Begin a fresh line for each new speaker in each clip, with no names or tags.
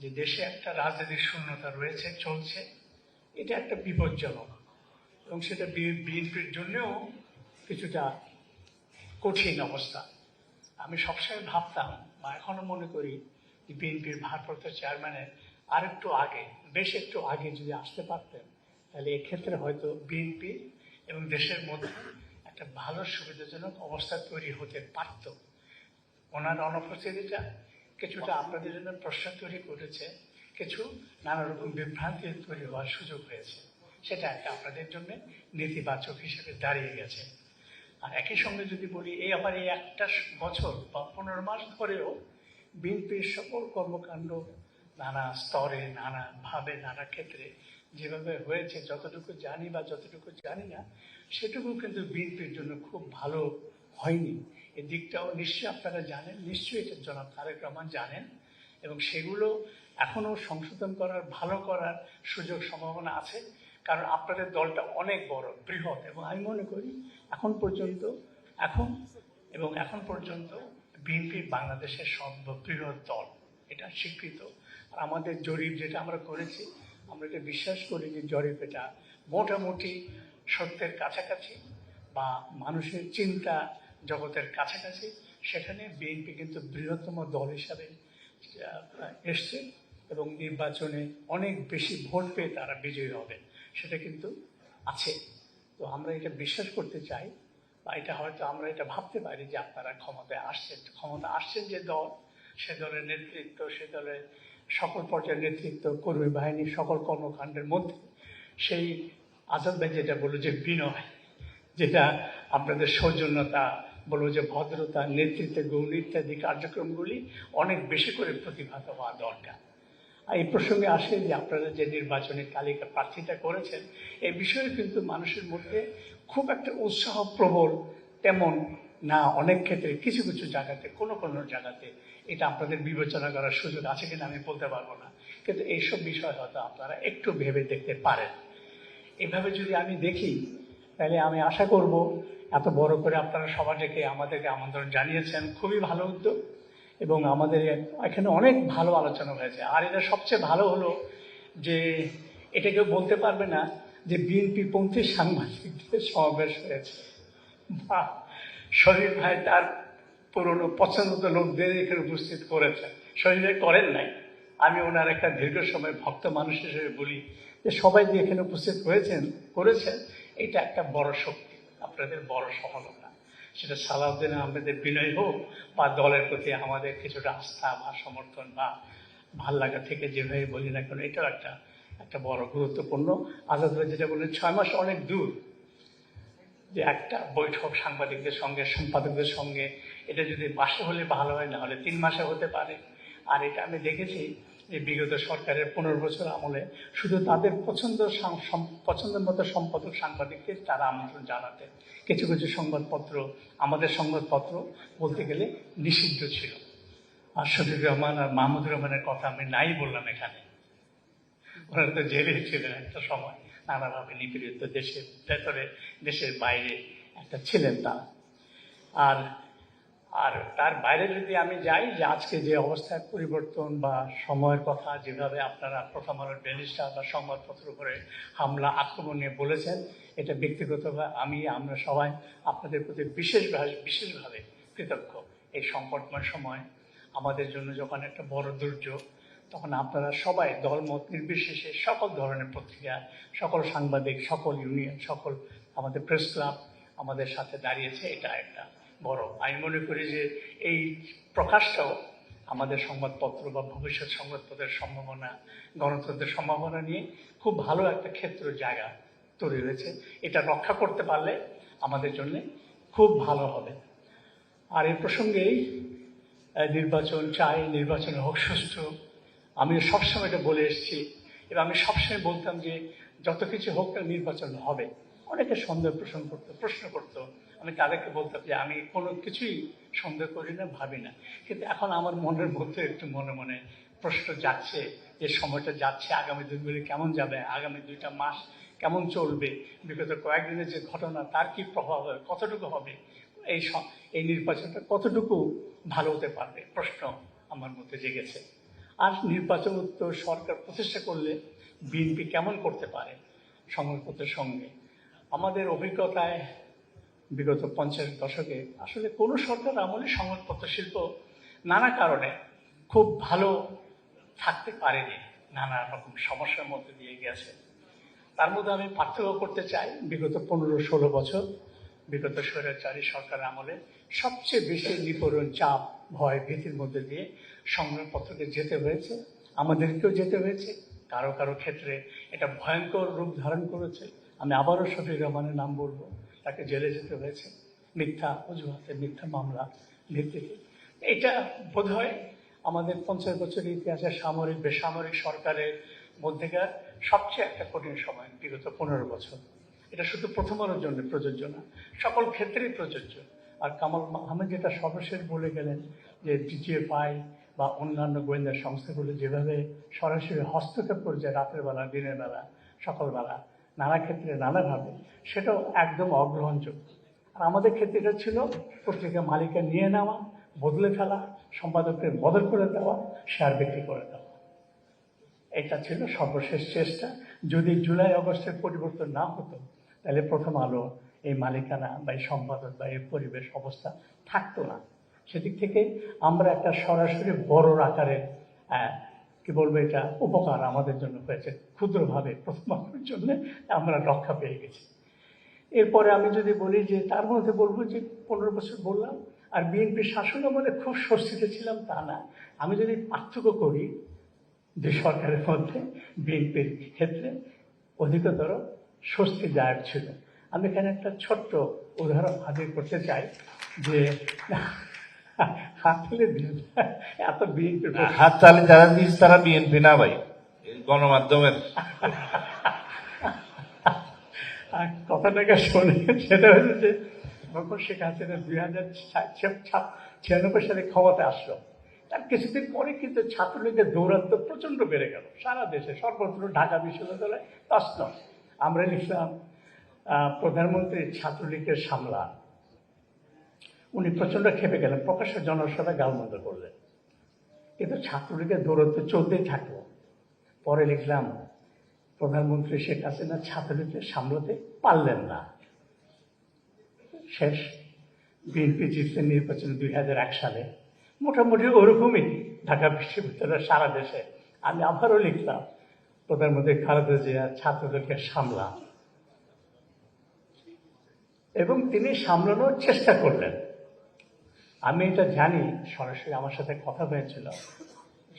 যে দেশে একটা রাজনৈতিক শূন্যতা রয়েছে, চলছে, এটা একটা বিপজ্জনক, এবং সেটা বিএনপির জন্যও কিছুটা কঠিন অবস্থা। আমি সবসময় ভাবতাম বা এখনো মনে করি যে বিএনপির ভারপ্রাপ্ত চেয়ারম্যানের আরেকটু আগে, বেশ একটু আগে যদি আসতে পারতেন, তাহলে এক্ষেত্রে হয়তো বিএনপি এবং দেশের মধ্যে একটা ভালো সুবিধাজনক অবস্থা তৈরি হতে পারত। ওনার অনুপস্থিতিটা কিছুটা আপনাদের জন্য প্রশ্ন তৈরি করেছে, কিছু নানা রকম বিভ্রান্তি তৈরি হওয়ার সুযোগ হয়েছে, সেটা একটা আপনাদের জন্য নেতিবাচক হিসেবে দাঁড়িয়ে গেছে। আর একই সঙ্গে যদি বলি, এই একটা বছর বা 15 মাস ধরেও বিএনপির সকল কর্মকাণ্ড নানা স্তরে, নানা ভাবে, নানা ক্ষেত্রে যেভাবে হয়েছে, যতটুকু জানি বা যতটুকু জানি না, সেটুকু কিন্তু বিএনপির জন্য খুব ভালো হয়নি। এই দিকটাও নিশ্চয়ই আপনারা জানেন, নিশ্চয়ই এটা জনাব তারেক রহমান জানেন, এবং সেগুলো এখনো সংশোধন করার, ভালো করার সুযোগ সম্ভাবনা আছে। কারণ আপনাদের দলটা অনেক বড়, বৃহৎ, এবং আমি মনে করি এখন পর্যন্ত বিএনপি বাংলাদেশের সর্ববৃহৎ দল, এটা স্বীকৃত। আর আমাদের জরিপ যেটা আমরা করেছি, আমরা এটা বিশ্বাস করি যে জরিপ এটা মোটামুটি সত্যের কাছাকাছি বা মানুষের চিন্তা জগতের কাছাকাছি। সেখানে বিএনপি কিন্তু বৃহত্তম দল হিসাবে এসছে, এবং নির্বাচনে অনেক বেশি ভোট পেয়ে তারা বিজয়ী হবে, সেটা কিন্তু আছে। তো আমরা এটা বিশ্বাস করতে চাই, বা এটা হয়তো আমরা এটা ভাবতে পারি যে আপনারা ক্ষমতা আসছেন যে দল, সে দলের নেতৃত্ব, সে দলের সকল পর্যায়ের নেতৃত্ব, কর্মী বাহিনীর সকল কর্মকাণ্ডের মধ্যে সেই আজাদ ভাই যেটা বললো যে বিনয়, যেটা আপনাদের সৌজন্যতা, বলবো যে ভদ্রতা, নেতৃত্বে গৌণ ইত্যাদি কার্যক্রমগুলি অনেক বেশি করে প্রতিভাত হওয়া দরকার। আর এই প্রসঙ্গে আসে যে আপনারা যে নির্বাচনী তালিকা প্রার্থীতা করেছেন, এই বিষয়ে কিন্তু মানুষের মধ্যে খুব একটা উৎসাহ প্রবল তেমন না। অনেক ক্ষেত্রে কিছু কিছু জায়গাতে, কোনো জায়গাতে এটা আপনাদের বিবেচনা করার সুযোগ আছে কিনা আমি বলতে পারবো না, কিন্তু এইসব বিষয় হয়তো আপনারা একটু ভেবে দেখতে পারেন। এভাবে যদি আমি দেখি, তাহলে আমি আশা করব এত বড় করে আপনারা সবার ডেকে আমাদেরকে আমন্ত্রণ জানিয়েছেন, খুবই ভালো উদ্যোগ, এবং আমাদের এখানে অনেক ভালো আলোচনা হয়েছে। আর এটা সবচেয়ে ভালো হলো যে এটা কেউ বলতে পারবে না যে বিএনপি পন্থী সাংবাদিকদের সমাবেশ হয়েছে, বা শহীদ ভাই তার পুরনো পছন্দের লোকদের এখানে উপস্থিত করেছেন। শহীদ ভাই করেন নাই। আমি ওনার একটা দীর্ঘ সময় ভক্ত মানুষ হিসেবে বলি যে সবাই যে এখানে উপস্থিত করেছেন, এটা একটা বড় শক্তি, আপনাদের বড় সফলতা। সেটা সালাউদ্দিন আহমেদের বিনয় হোক, বা দলের প্রতি আমাদের কিছুটা আস্থা বা সমর্থন বা ভাল লাগা থেকে যেভাবে বলি না কেন, এটাও একটা বড় গুরুত্বপূর্ণ। আজাদ ভাই যেটা বললেন 6 মাস অনেক দূর, যে একটা বৈঠক সাংবাদিকদের সঙ্গে, সম্পাদকদের সঙ্গে, এটা যদি মাসে হলে ভালো হয়, না হলে 3 মাসে হতে পারে। আর এটা আমি দেখেছি যে বিগত সরকারের 15 বছর আমলে শুধু তাদের পছন্দের মতো সম্পাদক সাংবাদিকদের তারা আমন্ত্রণ জানাতেন। কিছু কিছু সংবাদপত্র, আমাদের সংবাদপত্র বলতে গেলে নিষিদ্ধ ছিল। আর শফিক রহমান আর মাহমুদুর রহমানের কথা আমি নাই বললাম এখানে, ওনারা তো জেলে ছিলেন একটা সময়, নানাভাবে নিপীড়িত, দেশের ভেতরে দেশের বাইরে একটা ছিলেন তারা। আর আর তার বাইরে যদি আমি যাই, যে আজকে যে অবস্থার পরিবর্তন বা সময়ের কথা যেভাবে আপনারা প্রথম আলোর ব্যারিস্টার বা সংবাদপত্র উপরে হামলা আক্রমণ নিয়ে বলেছেন, এটা ব্যক্তিগতভাবে আমরা সবাই আপনাদের প্রতি বিশেষভাবে কৃতজ্ঞ। এই সংকটময় সময় আমাদের জন্য যখন একটা বড় দুর্যোগ, তখন আপনারা সবাই দলমত নির্বিশেষে সকল ধরনের পত্রিকা, সকল সাংবাদিক, সকল ইউনিয়ন, সকল আমাদের প্রেস ক্লাব আমাদের সাথে দাঁড়িয়েছে। এটা একটা বড়, আমি মনে করি যে এই প্রকাশটাও আমাদের সংবাদপত্র বা ভবিষ্যৎ সংবাদপত্রের সম্ভাবনা, গণতন্ত্রের সম্ভাবনা নিয়ে খুব ভালো একটা ক্ষেত্র জায়গা তৈরি হয়েছে। এটা রক্ষা করতে পারলে আমাদের জন্য খুব ভালো হবে। আর এই প্রসঙ্গেই নির্বাচন চাই, নির্বাচন হোক সুষ্ঠু। আমি সবসময় এটা বলে এসেছি, এবং আমি সবসময় বলতাম যে যত কিছু হোক না, নির্বাচন হবে। অনেকে সন্দেহ প্রশ্ন করতো, আমি তাদেরকে বলতাম যে আমি কোনো কিছুই সন্দেহ করি না, ভাবি না। কিন্তু এখন আমার মনের মধ্যে একটু মনে মনে প্রশ্ন যাচ্ছে যে সময়টা যাচ্ছে, আগামী দিনগুলি কেমন যাবে, আগামী 2টা মাস কেমন চলবে, বিগত কয়েকদিনের যে ঘটনা তার কি প্রভাব হবে, কতটুকু হবে, এই নির্বাচনটা কতটুকু ভালো হতে পারবে, প্রশ্ন আমার মধ্যে জেগেছে। আর নির্বাচন উত্তর সরকার প্রতিষ্ঠা করলে বিএনপি কেমন করতে পারে সংবাদপত্রের সঙ্গে। আমাদের অভিজ্ঞতায় বিগত 50 দশকে আসলে কোনো সরকার আমলে সংবাদপত্র শিল্প নানা কারণে খুব ভালো থাকতে পারেনি, নানা রকম সমস্যার মধ্যে দিয়ে গেছে। তার মধ্যে আমি পার্থক্য করতে চাই বিগত 15-16 বছর বিগত স্বৈরাচারী সরকার আমলে সবচেয়ে বেশি নিপীড়ন, চাপ, ভয়, ভীতির মধ্যে দিয়ে সংবাদপত্রকে যেতে হয়েছে, আমাদেরকেও যেতে হয়েছে। কারো কারো ক্ষেত্রে এটা ভয়ঙ্কর রূপ ধারণ করেছে। আমি আবারও শফিক রহমানের নাম বলবো, তাকে জেলে যেতে হয়েছে মিথ্যা অজুহাতে, মিথ্যা মামলা ভিত্তিতে। এটা বোধহয় আমাদের 50 বছরের ইতিহাসে সামরিক বেসামরিক সরকারের মধ্যেকার সবচেয়ে একটা কঠিন সময় বিগত 15 বছর। এটা শুধু প্রথম আলোর জন্য প্রযোজ্য না, সকল ক্ষেত্রেই প্রযোজ্য। আর কামাল আহমেদ যেটা সর্বশেষ বলে গেলেন যে ডিজিএফআই বা অন্যান্য গোয়েন্দা সংস্থাগুলো যেভাবে সরাসরি হস্তক্ষেপ করেছে রাতের বেলা, দিনের বেলা, সকালবেলা, নানা ক্ষেত্রে নানাভাবে, সেটাও একদম অগ্রহণযোগ্য। আর আমাদের ক্ষেত্রে এটা ছিল পত্রিকা মালিকা নিয়ে নেওয়া, বদলে ফেলা, সম্পাদকের বদল করে দেওয়া, শেয়ার বিক্রি করে দেওয়া। এটা ছিল সর্বশেষ চেষ্টা। যদি জুলাই আগস্টের পরিবর্তন না হতো তাহলে প্রথম আলো এই মালিকানা বা এই সম্পাদক বা এই পরিবেশ অবস্থা থাকতো না। সেদিক থেকে আমরা একটা সরাসরি বড় আকারের কি বলবো, এটা উপকার আমাদের জন্য হয়েছে। ক্ষুদ্রভাবে প্রথম আলোর জন্য আমরা রক্ষা পেয়ে গেছি। এরপরে আমি যদি বলি যে তার মধ্যে বলবো যে 15 বছর বললাম, আর বিএনপি শাসন আমলে খুব স্বস্তিতে ছিলাম তা না। আমি যদি পার্থক্য করি যে সরকারের মধ্যে বিএনপির ক্ষেত্রে অধিকতর স্বস্তিদায়ক ছিল। আমি এখানে একটা ছোট্ট উদাহরণ হাজির করতে চাই যে হাততালি দিন, এত বিএনপি
হাততালি যারা দিয়েছে তারা বিএনপি না ভাই, গণমাধ্যমের
কথাটাকে শোনে। সেটা হচ্ছে যে তখন শেখ হাসিনা 2096 সালে ক্ষমতা আসলো। তার কিছুদিন পরে কিন্তু ছাত্রলীগের দৌরাত্ম প্রচন্ড বেড়ে গেল সারা দেশে, সর্বত্র, ঢাকা বিশ্ববিদ্যালয় তছনছ। আমরা লিখলাম প্রধানমন্ত্রী ছাত্রলীগের সামলা। উনি প্রচন্ড খেপে গেলেন, প্রকাশ্য জনসভায় গালমন্দ করলেন, কিন্তু ছাত্রলীগের দৌরাত্ম চলতেই থাকলো। পরে লিখলাম প্রধানমন্ত্রী শেখ হাসিনা ছাত্রলীগকে সামলাতে পারলেন না। শেষ বিএনপি জিতছে নির্বাচন 2001 সালে। মোটামুটি ওরকমই ঢাকা বিশ্ববিদ্যালয় সারা দেশে। আমি আবারও লিখলাম প্রধানমন্ত্রী খালেদা জিয়া ছাত্রদেরকে সামলা, এবং তিনি সামলানোর চেষ্টা করলেন। আমি এটা জানি, সরাসরি আমার সাথে কথা হয়েছিল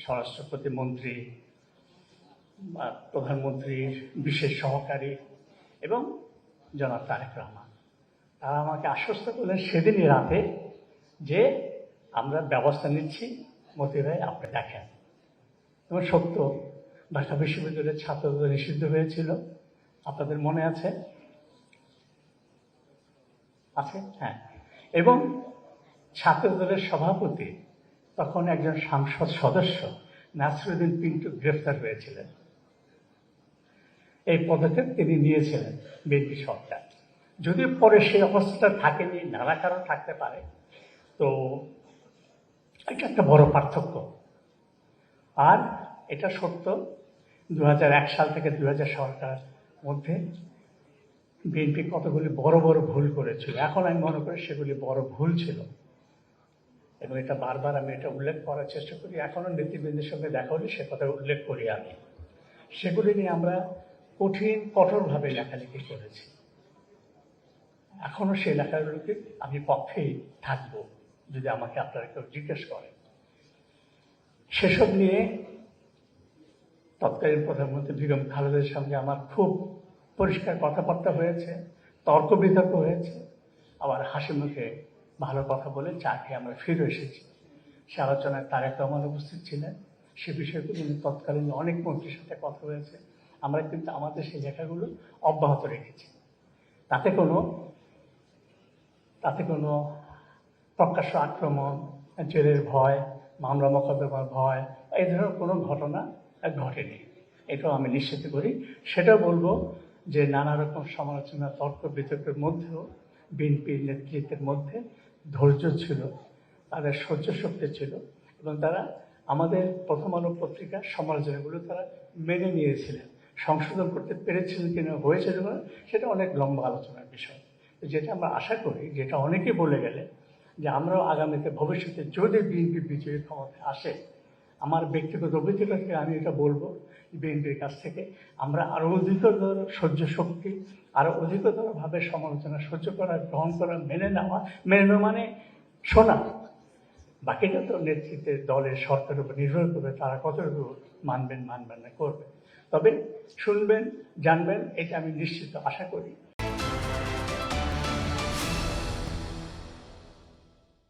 স্বরাষ্ট্র প্রতিমন্ত্রী, প্রধানমন্ত্রীর বিশেষ সহকারী এবং জনাব তারেক রহমান। তারা আমাকে আশ্বস্ত করলেন সেদিনই রাতে যে আমরা ব্যবস্থা নিচ্ছি, মতি ভাই আপনি দেখেন। এবং সত্য, ঢাকা বিশ্ববিদ্যালয়ের ছাত্রদের নিষিদ্ধ হয়েছিল, আপনাদের মনে আছে? আছে, হ্যাঁ। এবং ছাত্রদলের সভাপতি তখন একজন সংসদ সদস্য নাসিরউদ্দিন পিন্টু গ্রেফতার হয়েছিলেন। এই পদক্ষেপ তিনি নিয়েছিলেন বিএনপি সরকার। যদিও পরে সেই অবস্থাটা থাকেনি, নানা কারণ থাকতে পারে। তো এটা একটা বড় পার্থক্য। আর এটা সত্য, 2001 সাল থেকে 2000 সরকার মধ্যে বিএনপি কতগুলি বড় বড় ভুল করেছিল। এখন আমি মনে করি সেগুলি বড় ভুল ছিল, এবং এটা বারবার আমি এটা উল্লেখ করার চেষ্টা করি। এখনো নেতৃবৃন্দের সঙ্গে দেখা হলে সে কথা উল্লেখ করি আমি। সেগুলি নিয়ে আমরা কঠোরভাবে লেখালেখি করেছি। এখনো সেই লেখাগুলোকে আমি পক্ষেই থাকবো যদি আমাকে আপনারা কেউ জিজ্ঞেস করেন। সেসব নিয়ে তৎকালীন প্রধানমন্ত্রী বেগম খালেদার সঙ্গে আমার খুব পরিষ্কার কথাবার্তা হয়েছে, তর্ক বিতর্ক হয়েছে, আবার হাসি মুখে ভালো কথা বলে চা খেয়ে আমরা ফিরে এসেছি। সে আলোচনায় তারেক রহমান উপস্থিত ছিলেন। সে বিষয়গুলো নিয়ে তৎকালীন অনেক মন্ত্রীর সাথে কথা হয়েছে। আমরা কিন্তু আমাদের সেই লেখাগুলো অব্যাহত রেখেছি। তাতে কোনো প্রকাশ্য আক্রমণ, জেলের ভয়, মামলা মোকদ্দমার ভয়, এই ধরনের কোনো ঘটনা ঘটেনি। এটাও আমি নিশ্চিত করি। সেটাও বলবো যে নানা রকম সমালোচনা, তর্ক বিতর্কের মধ্যেও বিএনপির নেতৃত্বের মধ্যে ধৈর্য ছিল, তাদের সহ্য শক্তি ছিল, এবং তারা আমাদের প্রথম আলো পত্রিকার সমালোচনাগুলো তারা মেনে নিয়েছিলেন। সংশোধন করতে পেরেছিলেন কিনা, হয়েছিল কিনা, সেটা অনেক লম্বা আলোচনার বিষয়। যেটা আমরা আশা করি, যেটা অনেকে বলে গেলে, যে আমরাও আগামীতে ভবিষ্যতে যদি বিএনপি বিজয়ী ক্ষমতায় আসে, আমার ব্যক্তিগত অভিজ্ঞতা থেকে আমি এটা বলবো, বিএনপির কাছ থেকে আমরা আরো অধিকতর সহ্য শক্তি, আরো অধিকতর ভাবে সমালোচনা সহ্য করা, গ্রহণ করা, মেনে নেওয়া মানে শোনা। বাকিটা তো নেতৃত্বের দলের সরকারের উপর নির্ভর করবে, তারা কতটুকু মানবেন না করবেন। তবে শুনবেন, জানবেন, এটা আমি নিশ্চিত আশা করি।